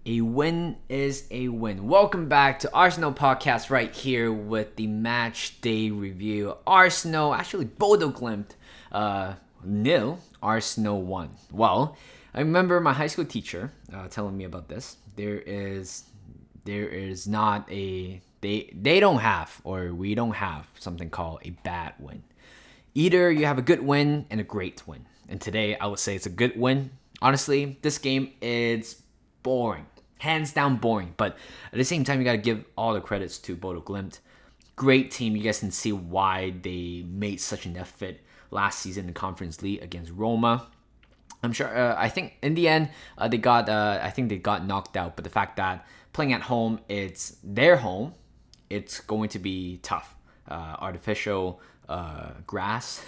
A win is a win. Welcome back to Arsenal podcast right here with the match day review. Arsenal, actually Bodø Glimt, 0, Arsenal 1. Well, I remember my high school teacher telling me about this. There is not a they don't have, or we don't have, something called a bad win. Either you have a good win and a great win. And today I would say it's a good win. Honestly, this game is boring. Hands down boring. But at the same time, you got to give all the credits to Bodø Glimt. Great team. You guys can see why they made such an effort last season in the Conference League against Roma. I'm sure. I think in the end, they got knocked out. But the fact that playing at home, it's their home. It's going to be tough. Artificial grass.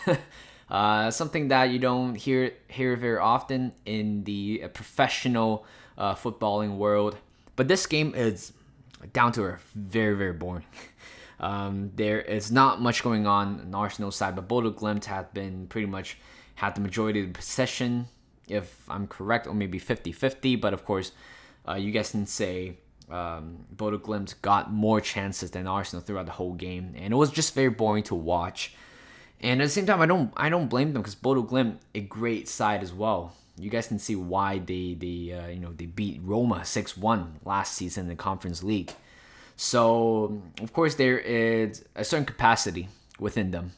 Something that you don't hear very often in the professional footballing world. But this game is down to earth, very, very boring. There is not much going on the Arsenal side, but Bodø Glimt had been pretty much had the majority of the possession, if I'm correct, or maybe 50-50. But of course, you guys can say Bodø Glimt got more chances than Arsenal throughout the whole game, and it was just very boring to watch. And at the same time, I don't blame them, because Bodø Glimt, a great side as well. You guys can see why they beat Roma 6-1 last season in the Conference League. So of course there is a certain capacity within them.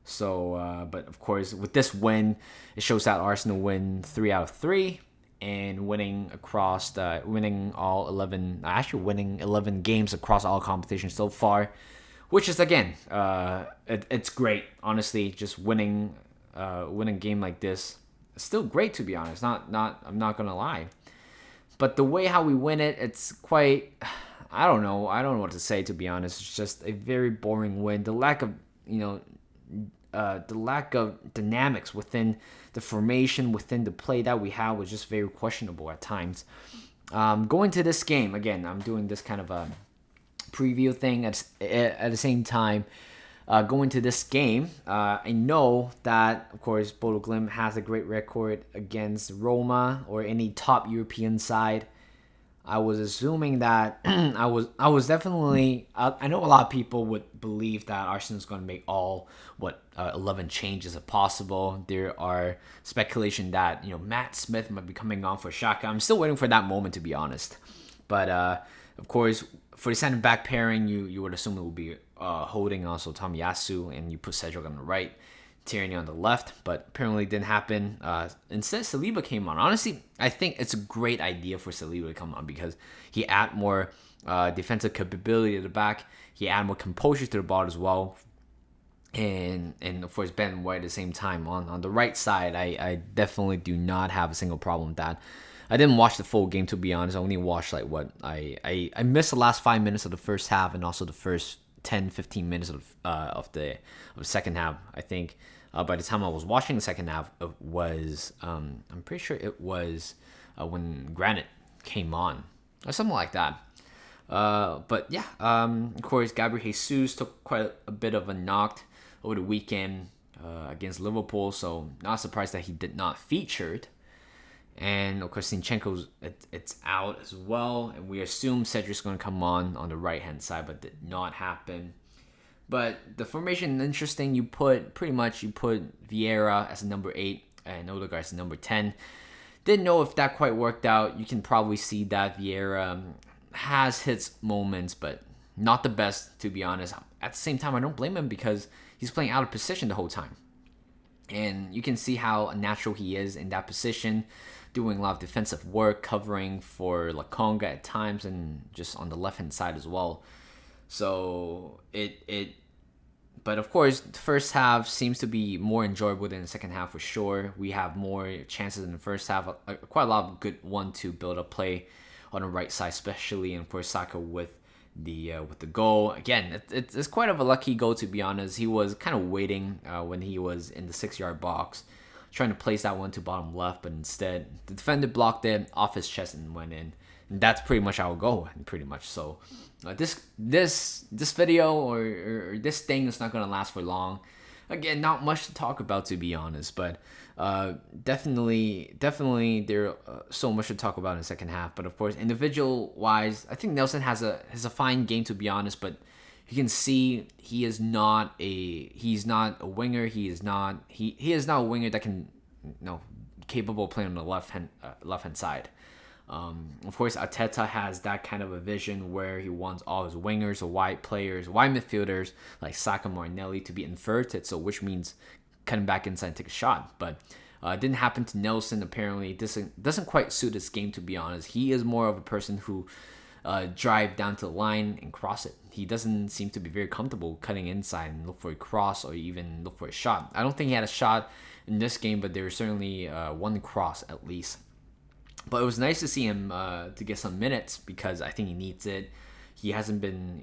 So but of course with this win, it shows that Arsenal win 3 out of 3 and winning 11 games across all competitions so far. Which is, again, it's great. Honestly, just winning a game like this, it's still great, to be honest. I'm not gonna lie, but the way how we win it, it's quite. I don't know what to say, to be honest. It's just a very boring win. The lack of dynamics within the formation, within the play that we have, was just very questionable at times. Going to this game again, I'm doing this kind of a preview thing at the same time. Going to this game, I know that of course Bodø Glimt has a great record against Roma or any top European side. I was assuming that I was definitely. I know a lot of people would believe that Arsenal's going to make all 11 changes if possible. There are speculation that Matt Smith might be coming on for Xhaka. I'm still waiting for that moment, to be honest. But of course, for the center back pairing, you would assume it would be Holding, also Tomiyasu, and you put Cedric on the right, Tierney on the left. But apparently it didn't happen. Instead, Saliba came on. Honestly, I think it's a great idea for Saliba to come on, because he add more defensive capability at the back. He add more composure to the ball as well. And of course, Ben White at the same time on the right side. I definitely do not have a single problem with that. I didn't watch the full game, to be honest. I only watched I missed the last 5 minutes of the first half, and also the first 10-15 minutes of the second half. I think by the time I was watching the second half, it was I'm pretty sure it was when Granit came on or something like that. But yeah, of course, Gabriel Jesus took quite a bit of a knock over the weekend against Liverpool, so not surprised that he did not feature. And of course, Zinchenko's it's out as well, and we assume Cedric's going to come on the right hand side, but did not happen. But the formation is interesting. You put Vieira as a number 8 and Odegaard as a number 10. Didn't know if that quite worked out. You can probably see that Vieira has his moments, but not the best, to be honest. At the same time, I don't blame him, because he's playing out of position the whole time. And you can see how natural he is in that position, doing a lot of defensive work, covering for Lokonga at times, and just on the left-hand side as well. So but of course, the first half seems to be more enjoyable than the second half for sure. We have more chances in the first half, quite a lot of good 1-2 build-up play on the right side, especially, and of course Saka with the goal. Again, it's quite of a lucky goal, to be honest. He was kind of waiting when he was in the 6-yard box, trying to place that one to bottom left, but instead the defender blocked it off his chest and went in. And that's pretty much our goal, pretty much. So this video or this thing is not gonna last for long. Again, not much to talk about to be honest, but definitely there so much to talk about in the second half. But of course, individual wise, I think Nelson has a fine game to be honest, but you can see he's not a winger. He is not a winger that can capable of playing on the left hand side. Of course, Arteta has that kind of a vision where he wants all his wingers or wide players, wide midfielders like Saka, Martinelli to be inverted, so which means cutting back inside and take a shot. But it didn't happen to Nelson. Apparently, it doesn't quite suit his game to be honest. He is more of a person who drive down to the line and cross it. He doesn't seem to be very comfortable cutting inside and look for a cross or even look for a shot. I don't think he had a shot in this game, but there was certainly one cross at least. But it was nice to see him to get some minutes because I think he needs it. He hasn't been,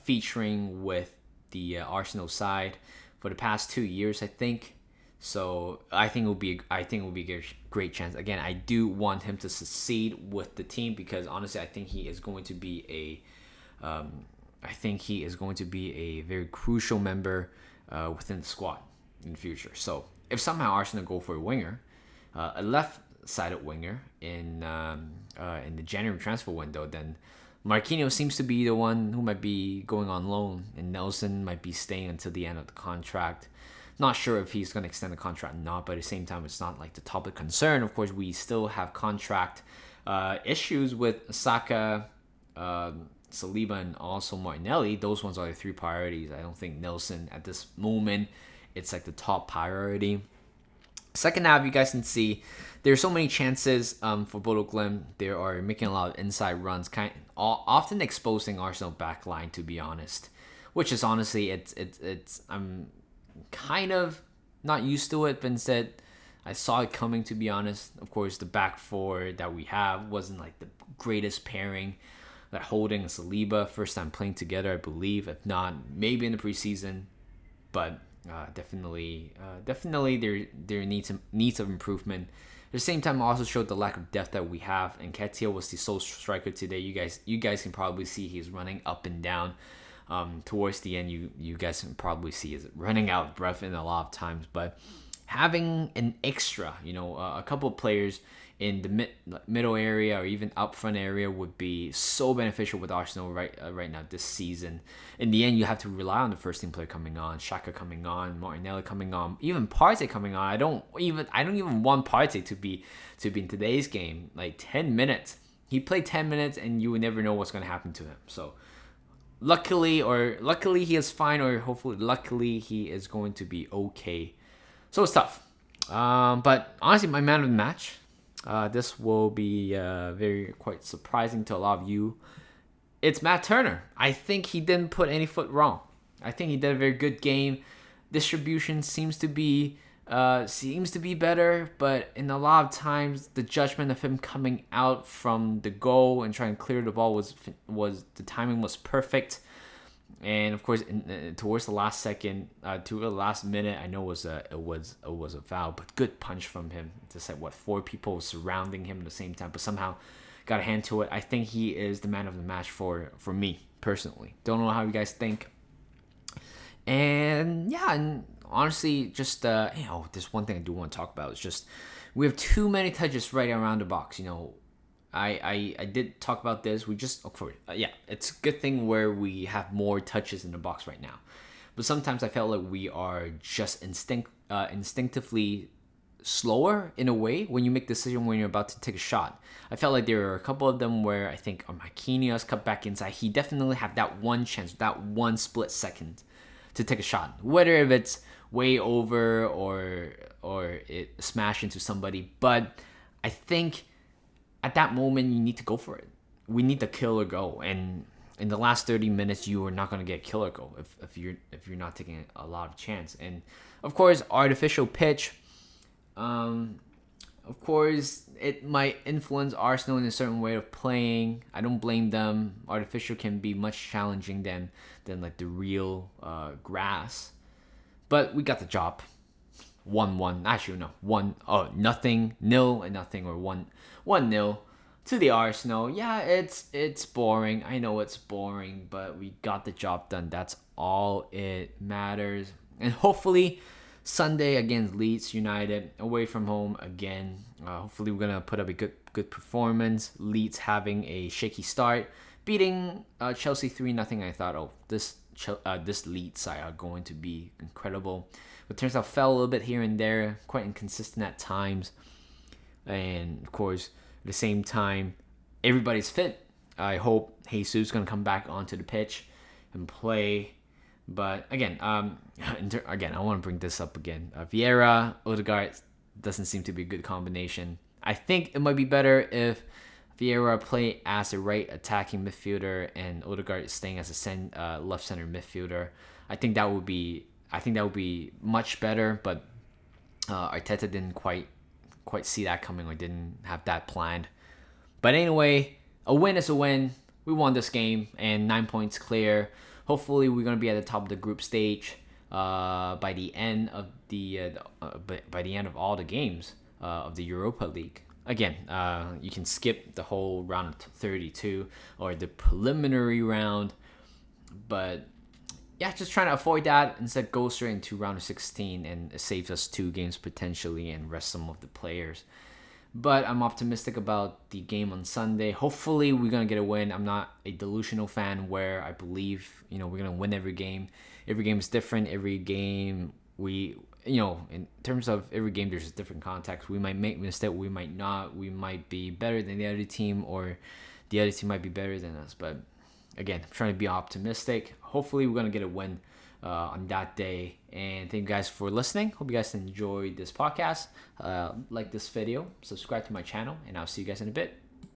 featuring with the Arsenal side for the past 2 years, I think. So I think it will be a great chance. Again, I do want him to succeed with the team because honestly, I think he is going to be a very crucial member within the squad in the future. So if somehow Arsenal go for a winger, a left-sided winger in the January transfer window, then Marquinhos seems to be the one who might be going on loan, and Nelson might be staying until the end of the contract. Not sure if he's going to extend the contract or not, but at the same time, it's not like the topic of concern. Of course, we still have contract issues with Saka, Saliba, and also Martinelli. Those ones are the three priorities. I don't think Nelson at this moment, it's like the top priority. Second half, you guys can see there's so many chances for Bodø Glimt. They are making a lot of inside runs, often exposing Arsenal backline. To be honest, which is honestly it's I'm kind of not used to it, but instead I saw it coming. To be honest, of course, the back four that we have wasn't like the greatest pairing. That Holding and Saliba, first time playing together, I believe. If not, maybe in the preseason, but. Definitely there needs of improvement. At the same time, also showed the lack of depth that we have. And Ketia was the sole striker today. You guys can probably see he's running up and down. Towards the end, you guys can probably see is running out of breath in a lot of times. But having an extra, a couple of players in the middle area or even up front area would be so beneficial with Arsenal right now this season. In the end, you have to rely on the first team player coming on, Xhaka coming on, Martinelli coming on, even Partey coming on. I don't even want Partey to be in today's game. Like 10 minutes, he played 10 minutes, and you would never know what's going to happen to him. So luckily he is fine, or hopefully luckily he is going to be okay. So it's tough. But honestly, my man of the match. This will be very quite surprising to a lot of you. It's Matt Turner. I think he didn't put any foot wrong. I think he did a very good game. Distribution seems to be better, but in a lot of times the judgment of him coming out from the goal and trying to clear the ball was the timing was perfect. And of course, towards the last second, to the last minute, I know it was a foul, but good punch from him. Just like 4 people surrounding him at the same time, but somehow got a hand to it. I think he is the man of the match for me personally. Don't know how you guys think. And yeah, and honestly, just there's one thing I do want to talk about. It's just we have too many touches right around the box. I did talk about this. It's a good thing where we have more touches in the box right now. But sometimes I felt like we are just instinctively slower in a way when you make a decision when you're about to take a shot. I felt like there were a couple of them where I think Marquinhos cut back inside. He definitely had that one chance, that one split second to take a shot. Whether if it's way over or it smash into somebody. But I think at that moment, you need to go for it. We need the kill or go. And in the last 30 minutes, you are not going to get kill or go if you're not taking a lot of chance. And of course, artificial pitch. Of course, it might influence Arsenal in a certain way of playing. I don't blame them. Artificial can be much challenging than like the real grass. But we got the job. 1-1. Actually, no. 0-0 and nothing, or 1-0 to the Arsenal. Yeah, it's boring. I know it's boring, but we got the job done. That's all it matters. And hopefully Sunday against Leeds United, away from home again. Hopefully we're gonna put up a good performance. Leeds having a shaky start, beating Chelsea 3-0. I thought, oh, this Leeds side are going to be incredible. But turns out fell a little bit here and there, quite inconsistent at times. And of course, at the same time, everybody's fit. I hope Jesus is gonna come back onto the pitch and play. But again, I want to bring this up again. Vieira, Odegaard doesn't seem to be a good combination. I think it might be better if Vieira play as a right attacking midfielder and Odegaard is staying as a left center midfielder. I think that would be much better. But Arteta didn't quite see that coming, or didn't have that planned. But anyway, a win is a win. We won this game and 9 points clear. Hopefully, we're gonna be at the top of the group stage by the end of by the end of all the games of the Europa League. Again, you can skip the whole round of 32 or the preliminary round, but yeah, just trying to avoid that. Instead, go straight into round of 16, and it saves us 2 games potentially and rest some of the players. But I'm optimistic about the game on Sunday. Hopefully, we're going to get a win. I'm not a delusional fan where I believe, we're going to win every game. Every game is different. Every game, in terms of every game, there's a different context. We might make mistakes. We might not. We might be better than the other team, or the other team might be better than us. But again, I'm trying to be optimistic. Hopefully, we're going to get a win on that day. And thank you guys for listening. Hope you guys enjoyed this podcast. Like this video, subscribe to my channel, and I'll see you guys in a bit.